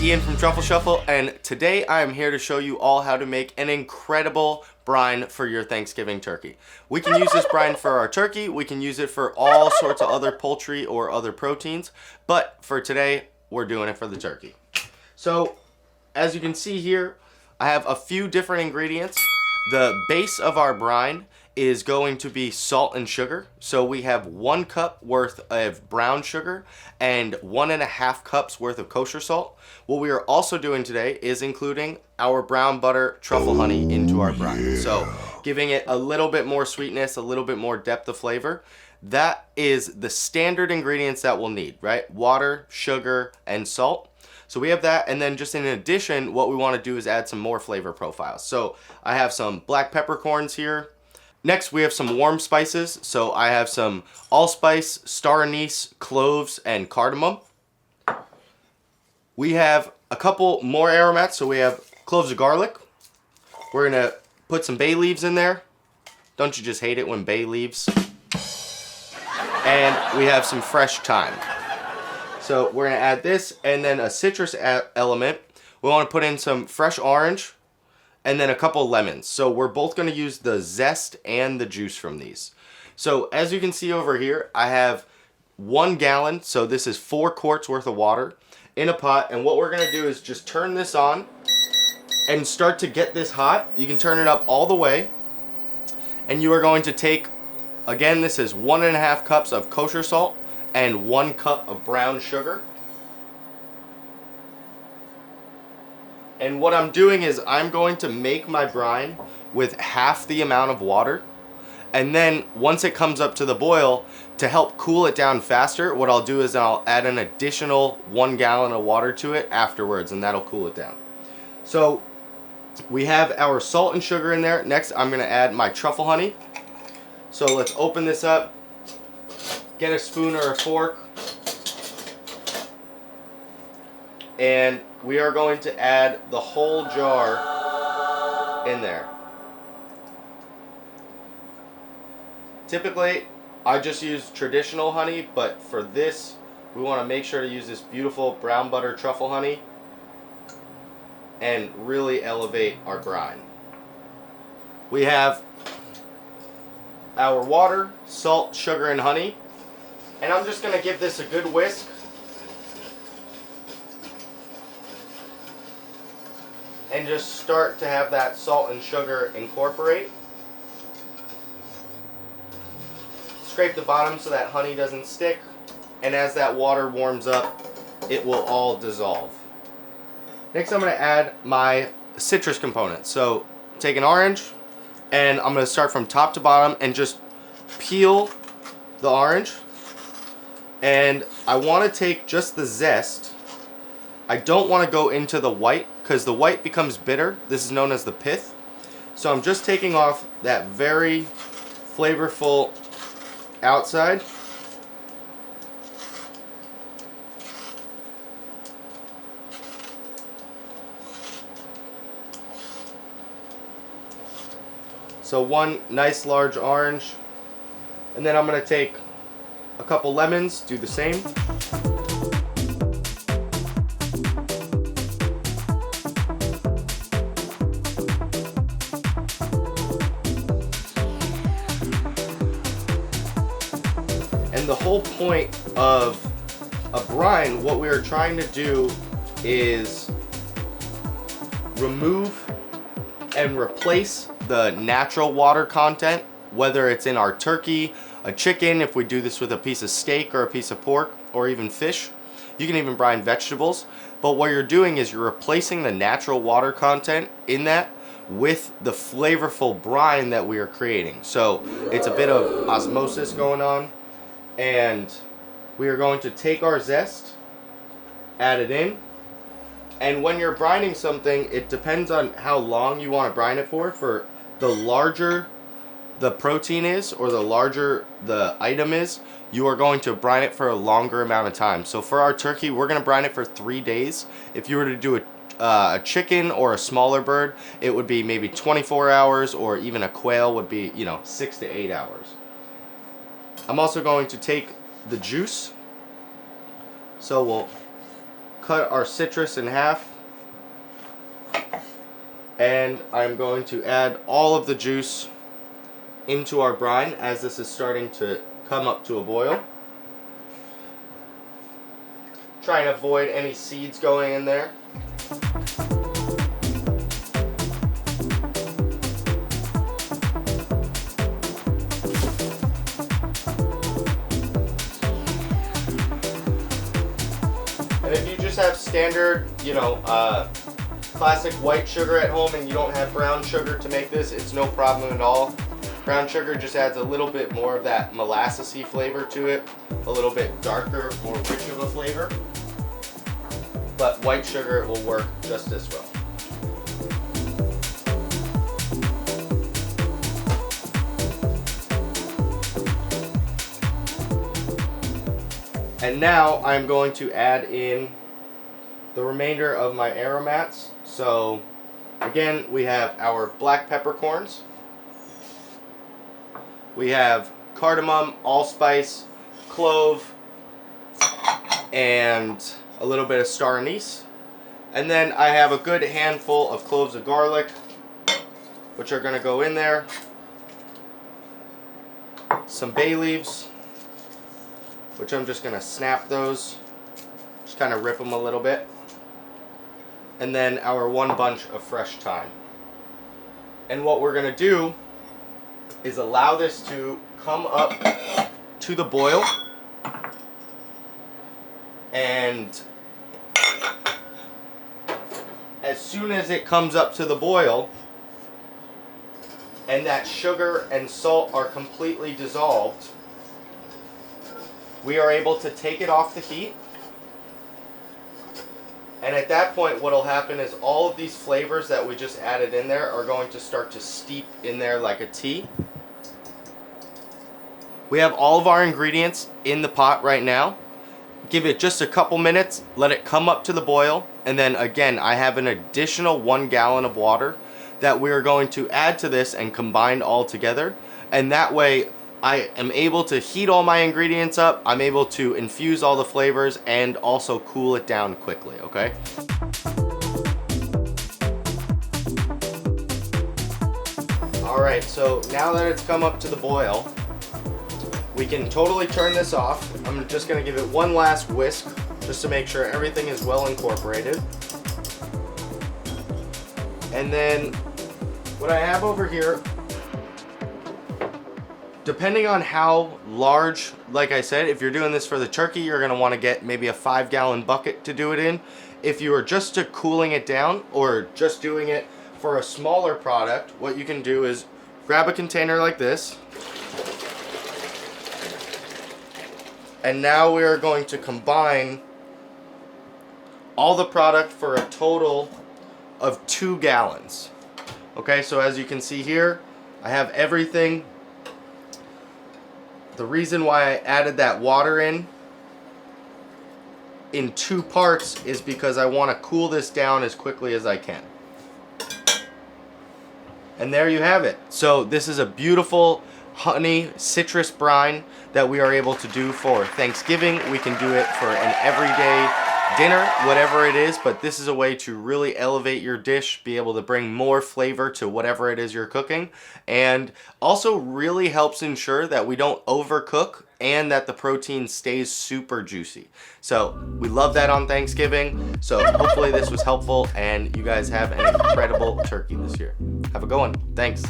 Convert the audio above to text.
Ian from Truffle Shuffle, and today I am here to show you all how to make an incredible brine for your Thanksgiving turkey. We can use this brine for our turkey, we can use it for all sorts of other poultry or other proteins, but for today, we're doing it for the turkey. So, as you can see here, I have a few different ingredients. The base of our brine is going to be salt and sugar. So we have 1 cup worth of brown sugar and 1.5 cups worth of kosher salt. What we are also doing today is including our brown butter truffle honey into our brine. So giving it a little bit more sweetness, a little bit more depth of flavor. That is the standard ingredients that we'll need, right? Water, sugar, and salt. So we have that, and then just in addition, what we want to do is add some more flavor profiles. So I have some black peppercorns here. Next, we have some warm spices. So I have some allspice, star anise, cloves, and cardamom. We have a couple more aromats. So we have cloves of garlic. We're gonna put some bay leaves in there. Don't you just hate it when bay leaves? And we have some fresh thyme. So we're gonna add this, and then a citrus element. We wanna put in some fresh orange, and then a couple lemons. So we're both gonna use the zest and the juice from these. So as you can see over here, I have 1 gallon, so this is 4 quarts worth of water in a pot, and what we're gonna do is just turn this on and start to get this hot. You can turn it up all the way, and you are going to take, again, this is 1.5 cups of kosher salt and 1 cup of brown sugar. And what I'm doing is I'm going to make my brine with half the amount of water. And then once it comes up to the boil, to help cool it down faster, what I'll do is I'll add an additional 1 gallon of water to it afterwards, and that'll cool it down. So we have our salt and sugar in there. Next, I'm gonna add my truffle honey. So let's open this up, get a spoon or a fork, and we are going to add the whole jar in there. Typically, I just use traditional honey, but for this, we want to make sure to use this beautiful brown butter truffle honey and really elevate our brine. We have our water, salt, sugar, and honey, and I'm just going to give this a good whisk. And just start to have that salt and sugar incorporate. Scrape the bottom so that honey doesn't stick. And as that water warms up, it will all dissolve. Next, I'm going to add my citrus components. So take an orange, and I'm going to start from top to bottom and just peel the orange. And I want to take just the zest. I don't want to go into the white because the white becomes bitter. This is known as the pith. So I'm just taking off that very flavorful outside. So 1 nice large orange. And then I'm going to take a couple lemons, do the same. And the whole point of a brine, what we are trying to do is remove and replace the natural water content, whether it's in our turkey, a chicken, if we do this with a piece of steak or a piece of pork, or even fish. You can even brine vegetables. But what you're doing is you're replacing the natural water content in that with the flavorful brine that we are creating. So it's a bit of osmosis going on. And we are going to take our zest, add it in, and when you're brining something, it depends on how long you want to brine it for. For the larger the protein is, or the larger the item is, you are going to brine it for a longer amount of time. So for our turkey, we're going to brine it for 3 days. If you were to do a chicken or a smaller bird, it would be maybe 24 hours, or even a quail would be, 6 to 8 hours. I'm also going to take the juice. So we'll cut our citrus in half. And I'm going to add all of the juice into our brine as this is starting to come up to a boil. Try and avoid any seeds going in there. And if you just have standard, classic white sugar at home and you don't have brown sugar to make this, it's no problem at all. Brown sugar just adds a little bit more of that molassesy flavor to it, a little bit darker, more rich of a flavor. But white sugar will work just as well. And now I'm going to add in the remainder of my aromats. So again, we have our black peppercorns. We have cardamom, allspice, clove, and a little bit of star anise. And then I have a good handful of cloves of garlic, which are going to go in there. Some bay leaves, which I'm just going to snap those. Just kind of rip them a little bit. And then our one bunch of fresh thyme. And what we're going to do is allow this to come up to the boil. And as soon as it comes up to the boil and that sugar and salt are completely dissolved, we are able to take it off the heat. And at that point, what will happen is all of these flavors that we just added in there are going to start to steep in there like a tea. We have all of our ingredients in the pot right now. Give it just a couple minutes, let it come up to the boil, and then again, I have an additional 1 gallon of water that we are going to add to this and combine all together. And that way, I am able to heat all my ingredients up, I'm able to infuse all the flavors, and also cool it down quickly, okay? Alright, so now that it's come up to the boil, we can totally turn this off. I'm just going to give it one last whisk just to make sure everything is well incorporated. And then what I have over here, depending on how large, like I said, if you're doing this for the turkey, you're going to want to get maybe a 5-gallon bucket to do it in. If you are just cooling it down or just doing it for a smaller product, what you can do is grab a container like this. And now we are going to combine all the product for a total of 2 gallons. Okay, so as you can see here, I have everything. The reason why I added that water in 2 parts is because I want to cool this down as quickly as I can. And there you have it. So this is a beautiful honey citrus brine that we are able to do for Thanksgiving. We can do it for an everyday dinner, whatever it is, but this is a way to really elevate your dish, be able to bring more flavor to whatever it is you're cooking, and also really helps ensure that we don't overcook and that the protein stays super juicy. So we love that on Thanksgiving. So hopefully this was helpful and you guys have an incredible turkey this year. Have a good one. Thanks.